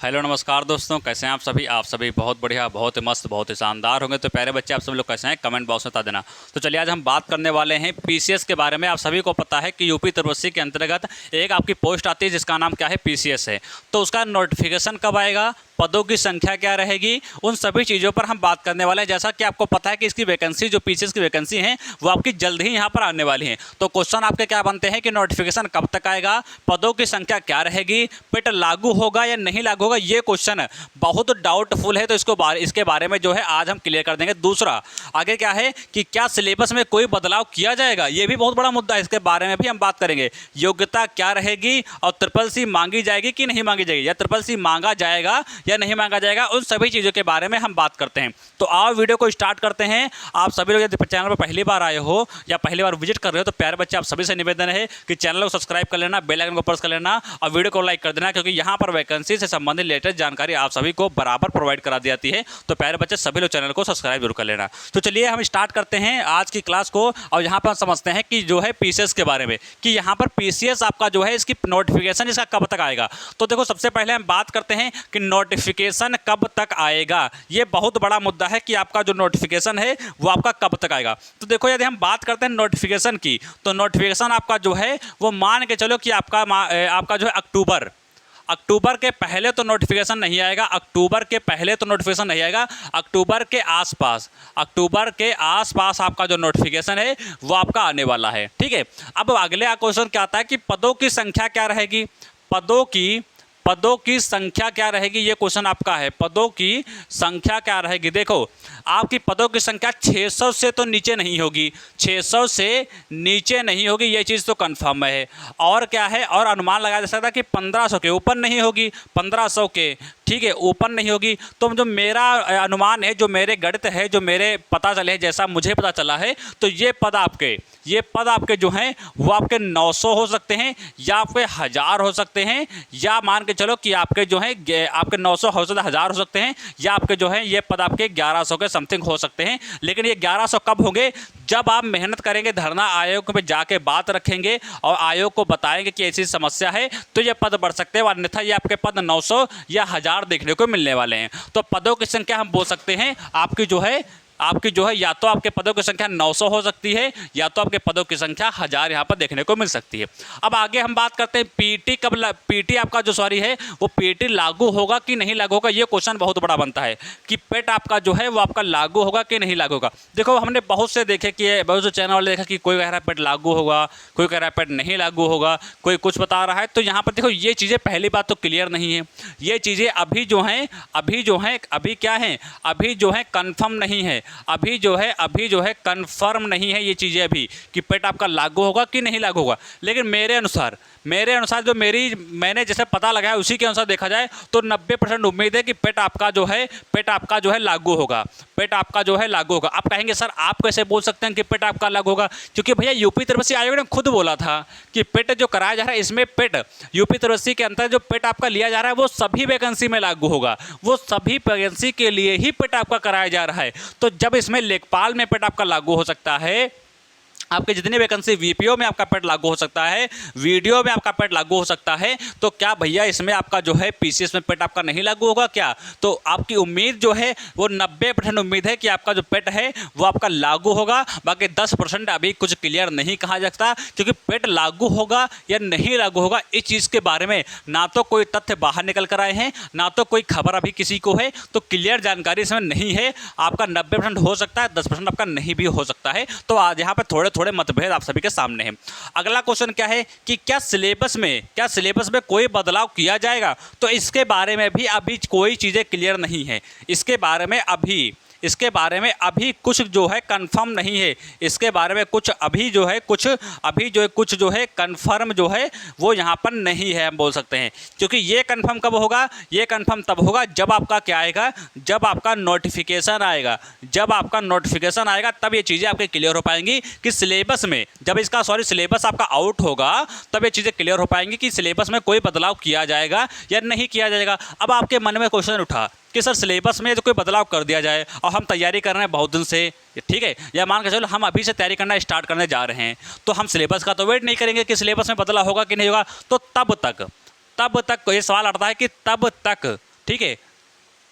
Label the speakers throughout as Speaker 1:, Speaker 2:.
Speaker 1: Hello नमस्कार दोस्तों, कैसे हैं आप सभी बहुत बढ़िया, बहुत ही मस्त, बहुत ही शानदार होंगे। तो प्यारे बच्चे आप सभी लोग कैसे हैं, कमेंट बॉक्स में बता देना। तो चलिए आज हम बात करने वाले हैं पीसीएस के बारे में। आप सभी को पता है कि यूपी तिरपसी के अंतर्गत एक आपकी पोस्ट आती है जिसका नाम क्या है, पीसीएस है। तो उसका नोटिफिकेशन कब आएगा, पदों की संख्या क्या रहेगी, उन सभी चीज़ों पर हम बात करने वाले हैं। जैसा कि आपको पता है कि इसकी वैकेंसी, जो पीसीएस की वैकेंसी है वो आपकी जल्द ही यहाँ पर आने वाली है। तो क्वेश्चन आपके क्या बनते हैं कि नोटिफिकेशन कब तक आएगा, पदों की संख्या क्या रहेगी, पेट लागू होगा या नहीं लागू होगा, ये क्वेश्चन बहुत डाउटफुल है। तो इसके बारे में जो है आज हम क्लियर कर देंगे। दूसरा आगे क्या है कि क्या सिलेबस में कोई बदलाव किया जाएगा, ये भी बहुत बड़ा मुद्दा है, इसके बारे में भी हम बात करेंगे। योग्यता क्या रहेगी और ट्रिपल सी मांगी जाएगी कि नहीं मांगी जाएगी, या ट्रिपल सी मांगा जाएगा या नहीं मांगा जाएगा, उन सभी चीज़ों के बारे में हम बात करते हैं। तो आओ वीडियो को स्टार्ट करते हैं। आप सभी लोग यदि चैनल पर पहली बार आए हो या पहली बार विजिट कर रहे हो तो प्यारे बच्चे आप सभी से निवेदन है कि चैनल को सब्सक्राइब कर लेना, बेल आइकन को प्रेस कर लेना और वीडियो को लाइक कर देना, क्योंकि यहाँ पर वैकेंसी से संबंधित लेटेस्ट जानकारी आप सभी को बराबर प्रोवाइड करा दी जाती है। तो प्यारे बच्चे सभी लोग चैनल को सब्सक्राइब जरूर कर लेना। तो चलिए हम स्टार्ट करते हैं आज की क्लास को। और यहाँ पर समझते हैं कि जो है पीसीएस के बारे में, कि यहाँ पर पीसीएस आपका जो है इसकी नोटिफिकेशन इसका कब तक आएगा। तो देखो सबसे पहले हम बात करते हैं कि नोटिफिकेशन कब तक आएगा। ये बहुत बड़ा मुद्दा है कि आपका जो नोटिफिकेशन है वो आपका कब तक आएगा। तो देखो यदि हम बात करते हैं नोटिफिकेशन की, तो नोटिफिकेशन आपका जो है वो मान के चलो कि आपका जो है अक्टूबर के पहले तो नोटिफिकेशन नहीं आएगा। अक्टूबर के पहले तो नोटिफिकेशन नहीं आएगा, अक्टूबर के आसपास आपका जो नोटिफिकेशन है वो आपका आने वाला है। ठीक है, अब अगले क्वेश्चन क्या आता है कि पदों की संख्या क्या रहेगी। पदों की संख्या क्या रहेगी, ये क्वेश्चन आपका है। पदों की संख्या क्या रहेगी। देखो आपकी पदों की संख्या 600 से तो नीचे नहीं होगी, 600 से नीचे नहीं होगी, ये चीज़ तो कंफर्म है। और क्या है, और अनुमान लगाया जा सकता है कि 1500 के ऊपर नहीं होगी, 1500 के, ठीक है, ऊपर नहीं होगी। तो जो मेरा अनुमान है, जो मेरे गणित है, जो मेरे पता चले है, जैसा मुझे पता चला है, तो ये पद आपके जो हैं वो आपके 900 हो सकते हैं, या आपके 1000 हो सकते हैं, या मान के चलो कि आपके जो हैं आपके 900 हो सकते हैं, 1000 हो सकते हैं, या आपके जो हैं ये पद आपके 1100 के समथिंग हो सकते हैं। लेकिन ये 1100 कब होंगे, जब आप मेहनत करेंगे, धरना आयोग में जाके बात रखेंगे और आयोग को बताएंगे कि ऐसी समस्या है, तो ये पद बढ़ सकते हैं। अन्यथा ये आपके पद 900 या 1000 देखने को मिलने वाले हैं। तो पदों की संख्या हम बोल सकते हैं आपकी जो है या तो आपके पदों की संख्या 900 हो सकती है, या तो आपके पदों की संख्या 1000 यहाँ पर देखने को मिल सकती है। अब आगे हम बात करते हैं पीटी आपका जो है वो पीटी लागू होगा कि नहीं लागू होगा। ये क्वेश्चन बहुत बड़ा बनता है कि पेट आपका जो है वो आपका लागू होगा कि नहीं लागू होगा। देखो हमने बहुत से देखे कि बहुत से चैनल वाले देखा कि कोई कह रहा है पेट लागू होगा, कोई कह रहा है पेट नहीं लागू होगा, कोई कुछ बता रहा है। तो यहाँ पर देखो ये चीज़ें पहली बात तो क्लियर नहीं है। ये चीज़ें अभी जो हैं कन्फर्म नहीं है, अभी जो है कंफर्म नहीं है ये चीज़ें अभी, कि पेट आपका लागू होगा कि नहीं लागू होगा। लेकिन मेरे अनुसार जो मैंने जैसे पता लगाया उसी के अनुसार देखा जाए तो 90% उम्मीद है कि पेट आपका जो है लागू होगा। पेट आपका जो है लागू होगा। आप कहेंगे सर आप कैसे बोल सकते हैं कि पेट आपका लागू होगा, क्योंकि भैया यूपी तिरपसी आयोग ने खुद बोला था कि पेट जो कराया जा रहा है, इसमें पेट यूपी तिरपसी के अंतर्गत जो पेट आपका लिया जा रहा है वो सभी वैकेंसी में लागू होगा, वो सभी वैकेंसी के लिए ही पेट आपका कराया जा रहा है। तो जब इसमें लेखपाल में पेट आपका लागू हो सकता है, आपके जितनी वैकेंसी वीपीओ में आपका पेट लागू हो सकता है, वीडियो में आपका पेट लागू हो सकता है, तो क्या भैया इसमें आपका जो है पीसीएस में पेट आपका नहीं लागू होगा क्या? तो आपकी उम्मीद जो है वो 90% उम्मीद है कि आपका जो पेट है वो आपका लागू होगा। बाकी 10% अभी कुछ क्लियर नहीं कहा जा सकता, क्योंकि पेट लागू होगा या नहीं लागू होगा इस चीज़ के बारे में ना तो कोई तथ्य बाहर निकल कर आए हैं, ना तो कोई खबर अभी किसी को है। तो क्लियर जानकारी इसमें नहीं है। आपका 90% हो सकता है, 10% आपका नहीं भी हो सकता है। तो आज यहाँ पर थोड़े मतभेद आप सभी के सामने हैं। अगला क्वेश्चन क्या है कि क्या सिलेबस में कोई बदलाव किया जाएगा। तो इसके बारे में भी अभी कोई चीज़ें क्लियर नहीं है। इसके बारे में अभी कुछ जो है कंफर्म नहीं है। इसके बारे में कुछ कंफर्म जो है वो यहाँ पर नहीं है, हम बोल सकते हैं। क्योंकि ये कंफर्म कब होगा, ये कंफर्म तब होगा जब आपका क्या आएगा, जब आपका नोटिफिकेशन आएगा। तब ये चीज़ें आपके क्लियर हो पाएंगी कि सिलेबस में, जब इसका सिलेबस आपका आउट होगा तब ये चीज़ें क्लियर हो पाएंगी कि सिलेबस में कोई बदलाव किया जाएगा या नहीं किया जाएगा। अब आपके मन में क्वेश्चन उठा कि सर सिलेबस में जो कोई बदलाव कर दिया जाए, और हम तैयारी कर रहे हैं बहुत दिन से, ठीक है, या मान के चलो हम अभी से तैयारी करना स्टार्ट करने जा रहे हैं, तो हम सिलेबस का तो वेट नहीं करेंगे कि सिलेबस में बदलाव होगा कि नहीं होगा। तो तब तक ये सवाल आता है कि ठीक है,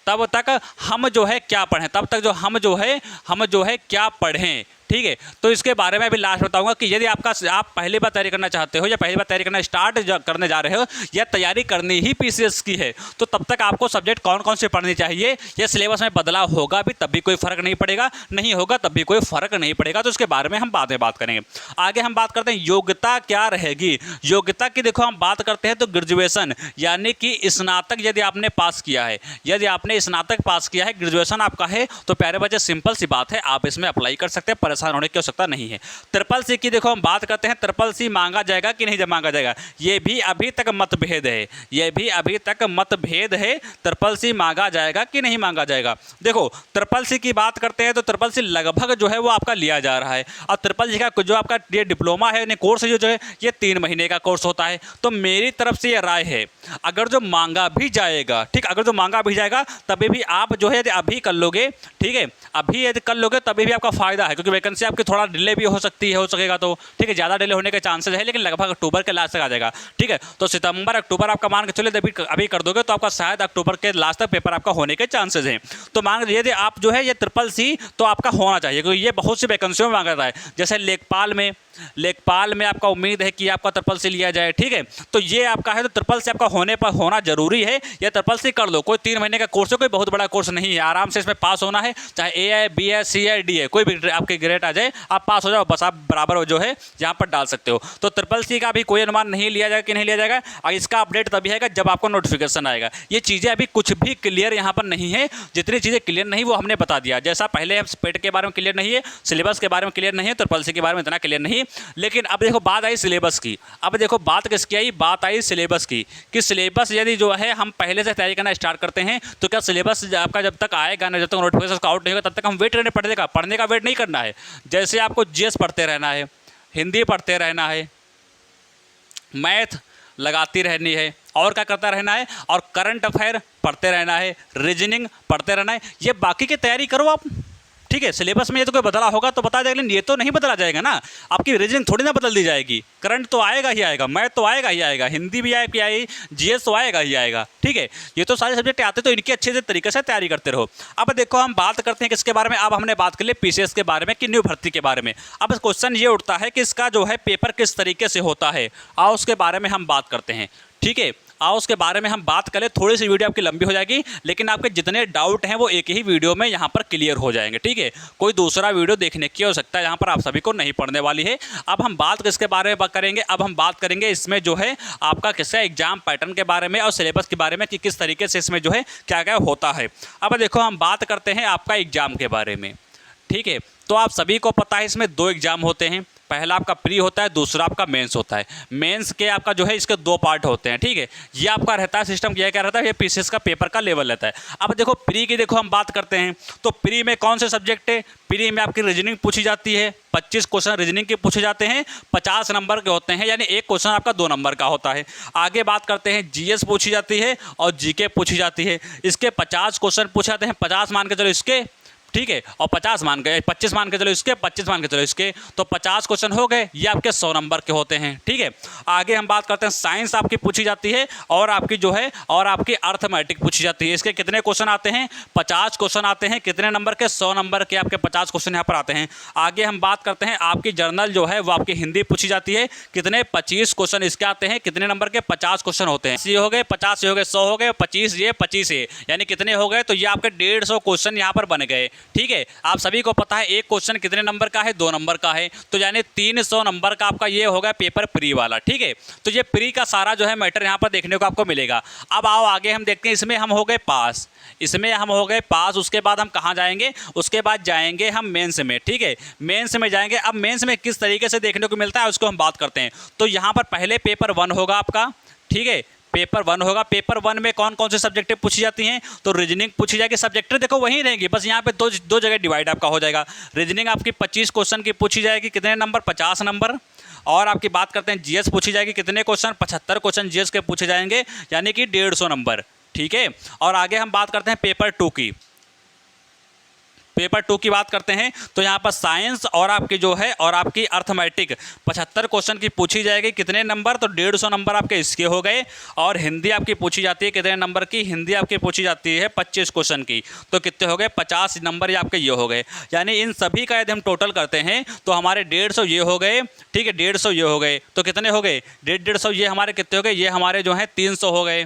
Speaker 1: तब तक हम जो है क्या पढ़ें, तब तक हम जो है क्या पढ़ें, ठीक है। तो इसके बारे में अभी लास्ट बताऊंगा कि यदि आप पहली बार तैयारी करना चाहते हो या पहली बार तैयारी करना स्टार्ट करने जा रहे हो या तैयारी करनी ही पीसीएस की है, तो तब तक आपको सब्जेक्ट कौन कौन से पढ़ने चाहिए। या सिलेबस में बदलाव होगा भी तब भी कोई फर्क नहीं पड़ेगा, नहीं होगा तब भी कोई फर्क नहीं पड़ेगा। तो इसके बारे में हम बाद में बात करेंगे। आगे हम बात करते हैं योग्यता क्या रहेगी। योग्यता की देखो हम बात करते हैं तो ग्रेजुएशन यानी कि स्नातक यदि आपने पास किया है, यदि आपने स्नातक पास किया है, ग्रेजुएशन आपका है, तो प्यारे बच्चे सिंपल सी बात है, आप इसमें अप्लाई कर सकते हैं, परेशान होने की आवश्यकता नहीं है। ट्रिपल सी की देखो हम बात करते हैं, ट्रिपल सी मांगा जाएगा कि नहीं मांगा जाएगा, ये भी अभी तक मतभेद है, ये भी अभी तक मतभेद है। ट्रिपल सी मांगा जाएगा कि नहीं मांगा जाएगा। देखो ट्रिपल सी की बात करते हैं तो ट्रिपल सी लगभग जो है वो आपका लिया जा रहा है। और ट्रिपल सी का जो आपका ये डिप्लोमा है यानी कोर्स जो है ये 3 महीने का कोर्स होता है। तो मेरी तरफ से ये राय है, अगर जो मांगा भी जाएगा, ठीक, अगर जो मांगा भी जाएगा तभी भी आप जो है यदि अभी कर लोगे, ठीक है, अभी यदि कर लोगे तभी भी आपका फायदा है, क्योंकि वैकेंसी आपकी थोड़ा डिले भी हो सकती है, हो सकेगा तो ठीक है, ज़्यादा डिले होने के चांसेस है, लेकिन लगभग अक्टूबर के लास्ट तक आ जाएगा। ठीक है, तो सितंबर अक्टूबर आपका मान के चलिए अभी कर दोगे तो आपका शायद अक्टूबर के लास्ट तक पेपर आपका होने के चांसेस हैं। तो मान यदि आप जो है ये ट्रिपल सी तो आपका होना चाहिए, क्योंकि ये बहुत सी वैकेंसियों में मांगा जाता है। जैसे लेखपाल में आपका उम्मीद है कि आपका ट्रिपल सी लिया जाए, ठीक है, तो ये आपका है, तो ट्रिपल सी आपका होना जरूरी है। या ट्रिपल सी कर लो, कोई 3 महीने का कोर्स है, कोई बहुत बड़ा कोर्स नहीं है, आराम से इसमें पास होना है, चाहे ए है, बी है, सी है, डी है, कोई भी आपके ग्रेड आ जाए आप पास हो जाओ, बस आप बराबर जो है यहाँ पर डाल सकते हो। तो ट्रिपल सी का भी कोई अनुमान नहीं लिया जाएगा कि नहीं लिया जाएगा, और इसका अपडेट तभी आएगा जब आपको नोटिफिकेशन आएगा। ये चीज़ें अभी कुछ भी क्लियर यहाँ पर नहीं है, जितनी चीज़ें क्लियर नहीं वो हमने बता दिया। जैसा पहले हम पेट के बारे में क्लियर नहीं है, सिलेबस के बारे में क्लियर नहीं है, ट्रिपल सी के बारे में इतना क्लियर नहीं। लेकिन अब देखो बात आई सिलेबस की, अब देखो बात किसकी आई, बात आई सिलेबस की, कि सिलेबस यदि जो है हम पहले से तैयारी करना स्टार्ट करते हैं तो क्या सिलेबस आपका जब तक आएगा ना, जब तक नोटिफिकेशन आउट नहीं होगा तब तक हम वेट करने पड़ेगा। पढ़ने का वेट नहीं करना है। जैसे आपको जीएस पढ़ते रहना है, हिंदी पढ़ते रहना है, मैथ लगाती रहनी है, और क्या करता रहना है, और करंट अफेयर पढ़ते रहना है, रीजनिंग पढ़ते रहना है, ये बाकी की तैयारी करो आप। ठीक है, सिलेबस में ये तो कोई बदला होगा तो बता जाएगा, लेकिन ये तो नहीं बदला जाएगा ना, आपकी रीजनिंग थोड़ी ना बदल दी जाएगी। करंट तो आएगा ही आएगा, मैथ तो आएगा ही आएगा, हिंदी भी आएगी, जीएस तो आएगा ही आएगा। ठीक है, ये तो सारे सब्जेक्ट आते, तो इनकी अच्छे से तरीके से तैयारी करते रहो। अब देखो हम बात करते हैं किसके बारे में, अब हमने बात कर ली पीसीएस के बारे में कि न्यू भर्ती के बारे में। अब क्वेश्चन ये उठता है कि इसका जो है पेपर किस तरीके से होता है, आओ उसके बारे में हम बात करते हैं। ठीक है, आओ उसके बारे में हम बात करें। थोड़ी सी वीडियो आपकी लंबी हो जाएगी, लेकिन आपके जितने डाउट हैं वो एक ही वीडियो में यहाँ पर क्लियर हो जाएंगे। ठीक है, कोई दूसरा वीडियो देखने की हो सकता है, यहाँ पर आप सभी को नहीं पढ़ने वाली है। अब हम बात किसके बारे में करेंगे, अब हम बात करेंगे इसमें जो है आपका किसका एग्जाम पैटर्न के बारे में और सिलेबस के बारे में कि किस तरीके से इसमें जो है क्या क्या होता है। अब देखो हम बात करते हैं आपका एग्जाम के बारे में। ठीक है, तो आप सभी को पता है इसमें 2 एग्जाम होते हैं, पहला आपका प्री होता है, दूसरा आपका मेंस होता है। मेंस के आपका जो है इसके 2 पार्ट होते हैं। ठीक है, ये आपका रहता है सिस्टम, क्या रहता है, ये पीसीएस का पेपर का लेवल रहता है। अब देखो प्री की देखो हम बात करते हैं, तो प्री में कौन से सब्जेक्ट है, प्री में आपकी रीजनिंग पूछी जाती है, 25 क्वेश्चन रीजनिंग के पूछे जाते हैं, 50 नंबर के होते हैं, यानी एक क्वेश्चन आपका 2 नंबर का होता है। आगे बात करते हैं जीएस पूछी जाती है और जीके पूछी जाती है, इसके 50 क्वेश्चन पूछे जाते हैं, 50 मान के चलो इसके, ठीक है, और 25 मान के चलो इसके, 25 मान के चलो इसके, तो 50 क्वेश्चन हो गए, ये आपके 100 नंबर के होते हैं। ठीक है, आगे हम बात करते हैं साइंस आपकी पूछी जाती है और आपकी जो है और आपकी अर्थमेटिक पूछी जाती है। इसके कितने क्वेश्चन आते हैं, 50 क्वेश्चन आते हैं, कितने नंबर के, 100 नंबर के आपके 50 क्वेश्चन यहाँ पर आते हैं। आगे हम बात करते हैं आपकी जर्नल जो है वो आपकी हिंदी पूछी जाती है, कितने 25 क्वेश्चन इसके आते हैं, कितने नंबर के, 50 क्वेश्चन होते हैं। 80 हो गए, 50 हो गए, 100 हो गए, 25 ये 25 ये, यानी कितने हो गए, तो ये आपके 150 क्वेश्चन यहाँ पर बन गए। ठीक है, आप सभी को पता है एक क्वेश्चन कितने नंबर का है, 2 नंबर का है, तो यानी 300 नंबर का आपका ये होगा पेपर प्री वाला। ठीक है, तो ये प्री का सारा जो है मैटर यहाँ पर देखने को आपको मिलेगा। अब आओ आगे हम देखते हैं, इसमें हम हो गए पास, उसके बाद हम कहाँ जाएंगे, उसके बाद जाएंगे हम मेंस में। ठीक है, मेंस में जाएंगे। अब मेंस में किस तरीके से देखने को मिलता है उसको हम बात करते हैं। तो यहाँ पर पहले पेपर 1 होगा आपका। ठीक है, पेपर 1 होगा। पेपर 1 में कौन कौन से सब्जेक्टें पूछी जाती हैं, तो रीजनिंग पूछी जाएगी। सब्जेक्टें देखो वही रहेंगी, बस यहाँ पे दो जगह डिवाइड आपका हो जाएगा। रीजनिंग आपकी 25 क्वेश्चन की पूछी जाएगी, कितने नंबर, 50 नंबर। और आपकी बात करते हैं जीएस पूछी जाएगी, कितने क्वेश्चन, 75 क्वेश्चन जीएस के पूछे जाएंगे, यानी कि 150 नंबर। ठीक है, और आगे हम बात करते हैं पेपर 2 की। पेपर 2 की बात करते हैं तो यहाँ पर साइंस और आपकी जो है और आपकी अर्थमेटिक 75 क्वेश्चन की पूछी जाएगी। कितने नंबर? तो 150 नंबर आपके इसके हो गए। और हिंदी आपकी पूछी जाती है कितने नंबर की? हिंदी आपकी पूछी जाती है 25 क्वेश्चन की, तो कितने हो गए? 50 नंबर ये आपके ये हो गए। यानी इन सभी का यदि हम टोटल करते हैं तो हमारे 150 ये हो गए, ठीक है, 150 ये हो गए, तो कितने हो गए? 150 ये हमारे कितने हो गए? ये हमारे जो हैं 300 हो गए,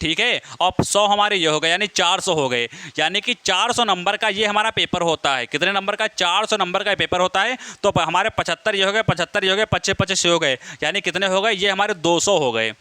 Speaker 1: ठीक है, और 100 हमारे ये हो गए, यानी 400 हो गए। यानी कि 400 नंबर का ये हमारा पेपर होता है। कितने नंबर का? 400 नंबर का पेपर होता है। तो हमारे 75 ये हो गए, 75 ये हो गए, 25 ये हो गए, यानी कितने हो गए? ये हमारे 200 हो गए,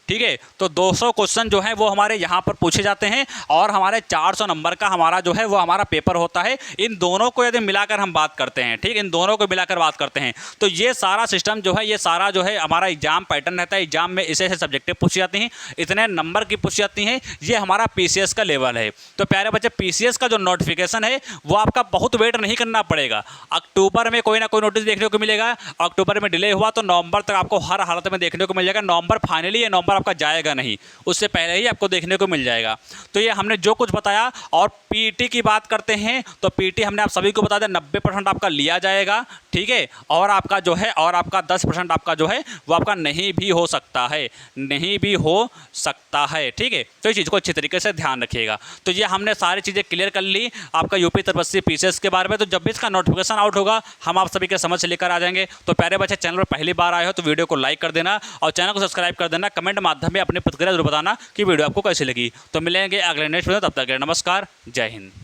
Speaker 1: ठीक है। तो 200 क्वेश्चन जो है वो हमारे यहाँ पर पूछे जाते हैं और हमारे 400 नंबर का हमारा जो है वो हमारा पेपर होता है। इन दोनों को यदि मिलाकर हम बात करते हैं, ठीक, इन दोनों को मिलाकर बात करते हैं तो ये सारा सिस्टम जो है, ये सारा जो है हमारा एग्जाम पैटर्न रहता है। एग्जाम में ऐसे ऐसे सब्जेक्टें पूछी जाती हैं, इतने नंबर की पूछी जाती हैं। ये हमारा PCS का लेवल है। तो प्यारे बच्चे, PCS का जो नोटिफिकेशन है वो आपका बहुत वेट नहीं करना पड़ेगा। अक्टूबर में कोई ना कोई नोटिस देखने को मिलेगा। अक्टूबर में डिले हुआ तो नवंबर तक आपको हर हालत में देखने को मिल जाएगा। नवंबर फाइनली ये नवंबर आपका जाएगा नहीं, उससे पहले ही आपको देखने को मिल जाएगा। तो ये हमने जो कुछ बताया। और पीटी की बात करते हैं तो पीटी हमने आप सभी को बता दिया 90% आपका लिया जाएगा, ठीक है। और आपका जो है और आपका 10% आपका जो है वो आपका नहीं भी हो सकता है, नहीं भी हो सकता है, ठीक है। तो इस चीज़ को अच्छी तरीके से ध्यान रखिएगा। तो ये हमने सारी चीज़ें क्लियर कर ली आपका यूपी 83 PCS के बारे में। तो जब भी इसका नोटिफिकेशन आउट होगा हम आप सभी के समझ से लेकर आ जाएंगे। तो प्यारे बच्चे, चैनल पर पहली बार आए हो तो वीडियो को लाइक कर देना और चैनल को सब्सक्राइब कर देना। कमेंट माध्यम में अपनी प्रतिक्रिया जरूर बताना कि वीडियो आपको कैसी लगी। तो मिलेंगे अगले नेक्स्ट वीडियो, तब तक के लिए नमस्कार, जय हिंद।